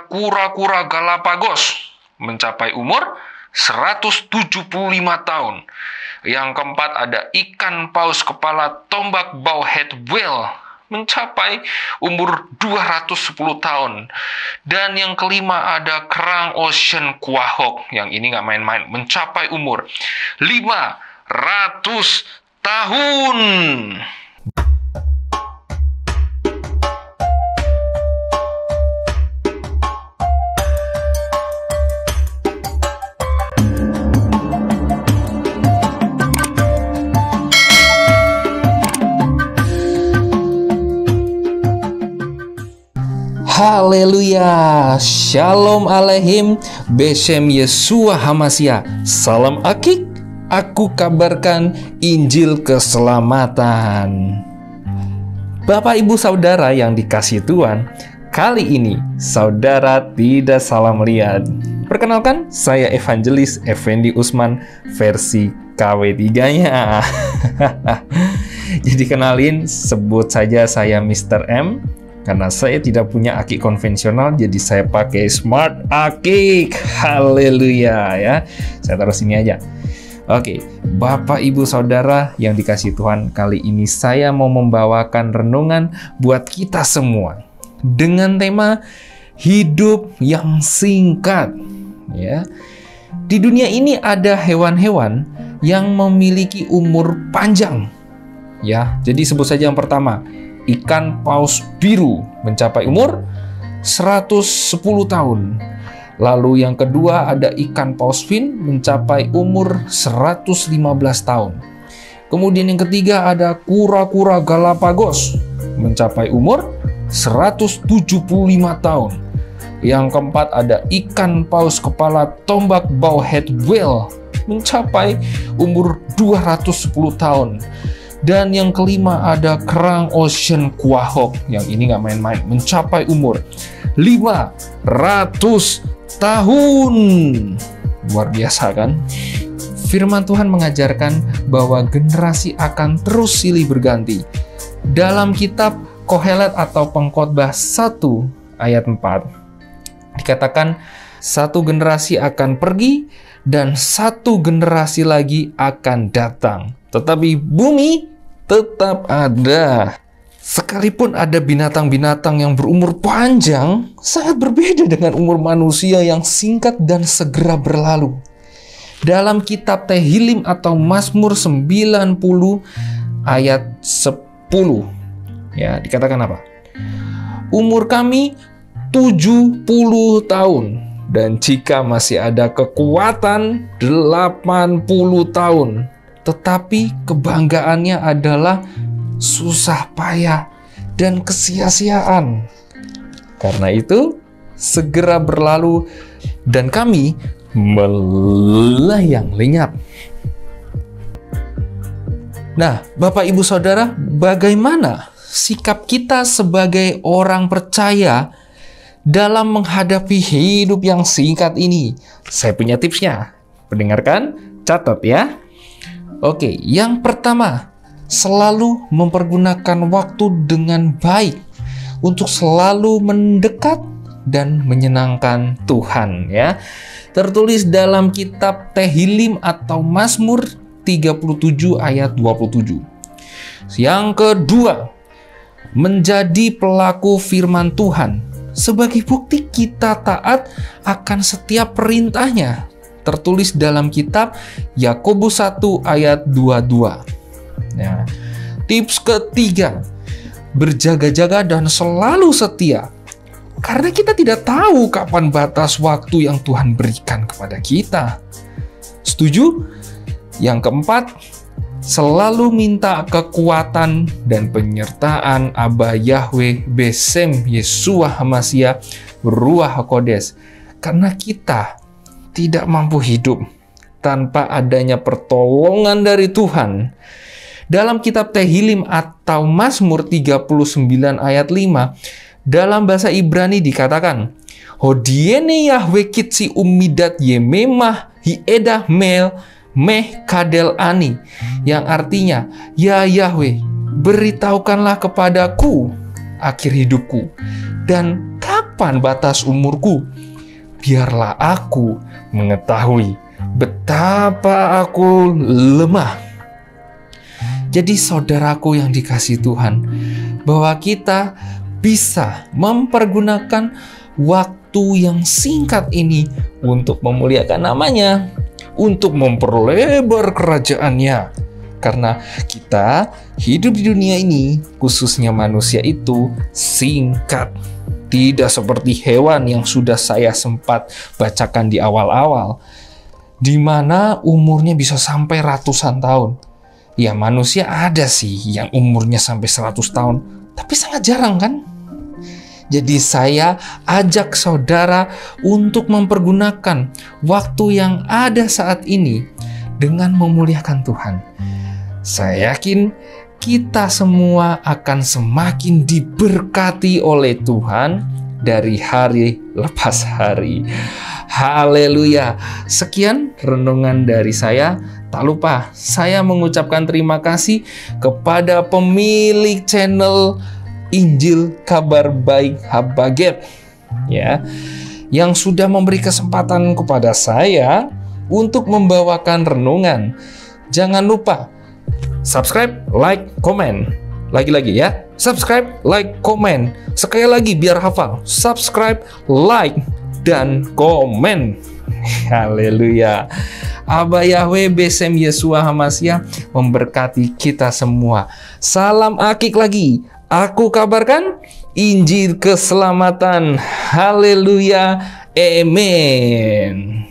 kura-kura Galapagos mencapai umur 175 tahun. Yang keempat ada ikan paus kepala tombak bowhead whale mencapai umur 210 tahun. Dan yang kelima ada kerang ocean quahog, yang ini nggak main-main, mencapai umur 500 tahun. Haleluya, Shalom Aleihim, Beshem Yeshua Hamasya. Salam akik, aku kabarkan Injil keselamatan. Bapak Ibu Saudara yang dikasihi Tuhan, kali ini saudara tidak salah melihat. Perkenalkan, saya Evangelis Effendi Usman versi KW3-nya. Jadi kenalin, sebut saja saya Mr. M. Karena saya tidak punya akik konvensional, jadi saya pakai smart akik. Haleluya ya. Saya taruh sini aja. Oke, Bapak Ibu Saudara yang dikasihi Tuhan, kali ini saya mau membawakan renungan buat kita semua dengan tema hidup yang singkat. Ya. Di dunia ini ada hewan-hewan yang memiliki umur panjang. Ya, jadi sebut saja yang pertama. Ikan paus biru mencapai umur 110 tahun. Lalu yang kedua ada ikan paus fin mencapai umur 115 tahun. Kemudian yang ketiga ada kura-kura Galapagos mencapai umur 175 tahun. Yang keempat ada ikan paus kepala tombak bowhead whale mencapai umur 210 tahun. Dan yang kelima ada kerang ocean quahog, yang ini nggak main-main, mencapai umur 500 tahun. Luar biasa kan? Firman Tuhan mengajarkan bahwa generasi akan terus silih berganti. Dalam kitab Kohelet atau Pengkhotbah 1 ayat 4 dikatakan, satu generasi akan pergi dan satu generasi lagi akan datang, tetapi bumi tetap ada. Sekalipun ada binatang-binatang yang berumur panjang, sangat berbeda dengan umur manusia yang singkat dan segera berlalu. Dalam kitab Tehillim atau Mazmur 90 ayat 10, ya, dikatakan apa? Umur kami 70 tahun, dan jika masih ada kekuatan 80 tahun. Tetapi kebanggaannya adalah susah payah dan kesia-siaan. Karena itu, segera berlalu dan kami melayang lenyap. Nah, Bapak Ibu Saudara, bagaimana sikap kita sebagai orang percaya dalam menghadapi hidup yang singkat ini? Saya punya tipsnya. Pendengarkan, catat ya. Oke, yang pertama, selalu mempergunakan waktu dengan baik untuk selalu mendekat dan menyenangkan Tuhan ya. Tertulis dalam kitab Tehillim atau Mazmur 37 ayat 27. Yang kedua, menjadi pelaku firman Tuhan. Sebagai bukti kita taat akan setiap perintahnya. Tertulis dalam kitab Yakobus 1 ayat 22. Nah, tips ketiga, berjaga-jaga dan selalu setia. Karena kita tidak tahu kapan batas waktu yang Tuhan berikan kepada kita. Setuju? Yang keempat, selalu minta kekuatan dan penyertaan Aba Yahweh Beshem Yeshua Hamasya Ruach HaKodes. Karena kita tidak mampu hidup tanpa adanya pertolongan dari Tuhan. Dalam kitab Tehillim atau Mazmur 39 ayat 5, dalam bahasa Ibrani dikatakan, Hodiene Yahweh kitsi umidat yememah hiedah mel meh kadel ani, yang artinya, ya Yahweh, beritahukanlah kepadaku akhir hidupku, dan kapan kapan batas umurku? Biarlah aku mengetahui betapa aku lemah. Jadi saudaraku yang dikasihi Tuhan, bahwa kita bisa mempergunakan waktu yang singkat ini untuk memuliakan namanya, untuk memperlebar kerajaannya. Karena kita hidup di dunia ini, khususnya manusia itu singkat. Tidak seperti hewan yang sudah saya sempat bacakan di awal-awal, di mana umurnya bisa sampai ratusan tahun. Ya, manusia ada sih yang umurnya sampai 100 tahun, tapi sangat jarang kan? Jadi saya ajak saudara untuk mempergunakan waktu yang ada saat ini dengan memuliakan Tuhan. Saya yakin kita semua akan semakin diberkati oleh Tuhan dari hari lepas hari. Haleluya. Sekian renungan dari saya. Tak lupa saya mengucapkan terima kasih kepada pemilik channel Injil Kabar Baik Habaget, ya, yang sudah memberi kesempatan kepada saya untuk membawakan renungan. Jangan lupa subscribe, like, komen. Lagi-lagi ya, subscribe, like, komen. Sekali lagi biar hafal. Subscribe, like, dan komen. Haleluya. Aba Yahweh Besem Yesua Hamasya memberkati kita semua. Salam akik lagi. Aku kabarkan Injil keselamatan. Haleluya. Amen.